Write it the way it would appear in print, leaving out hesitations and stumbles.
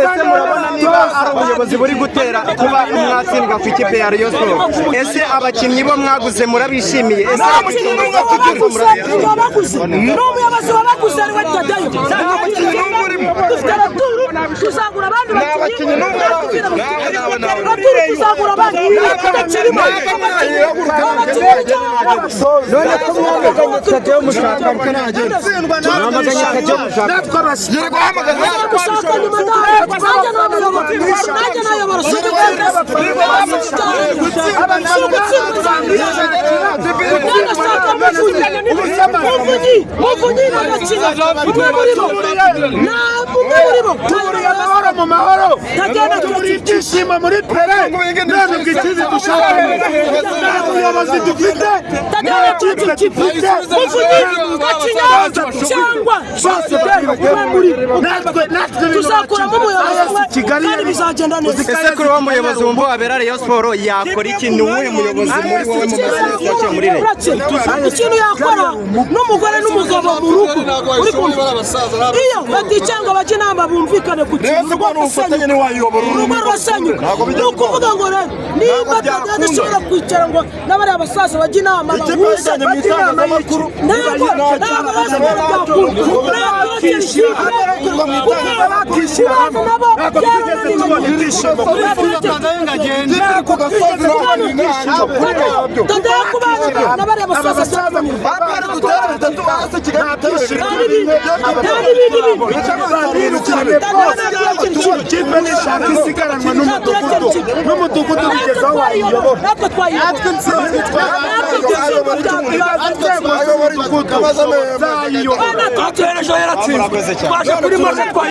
ese murabona niba ari ubuyobozi buri gutera kuba mwatsindwa ku ikipe ya Rayon Sports ese abakinnyi bo mwaguze murabishimiye ese n'umuyobozi wabaguze ari we Tadeyo tuzagura abandi bakinnyi tuzagura abandi none ko mwamaganye Tadeyo mushaka kanagenda mwamaganye Tadeyo mushaka tuzakuramo umuyobozi kandi bizagenda neza. ese kuri uwo muyobozi wumva wabera Rayon Sports yakora iki? ni uwuhe muyobozi muri wowe mu mazina muri Rayon? ikintu yakora n'umugore n'umugabo mu rugo uri kumva iyo baticanga bajya inama bumvikane ku kintu urugo rurasenyuka. ni ukuvuga ngo rero niba adashobora kwicara ngo n'abari abasaza bajya inama bahuze ntabwo baza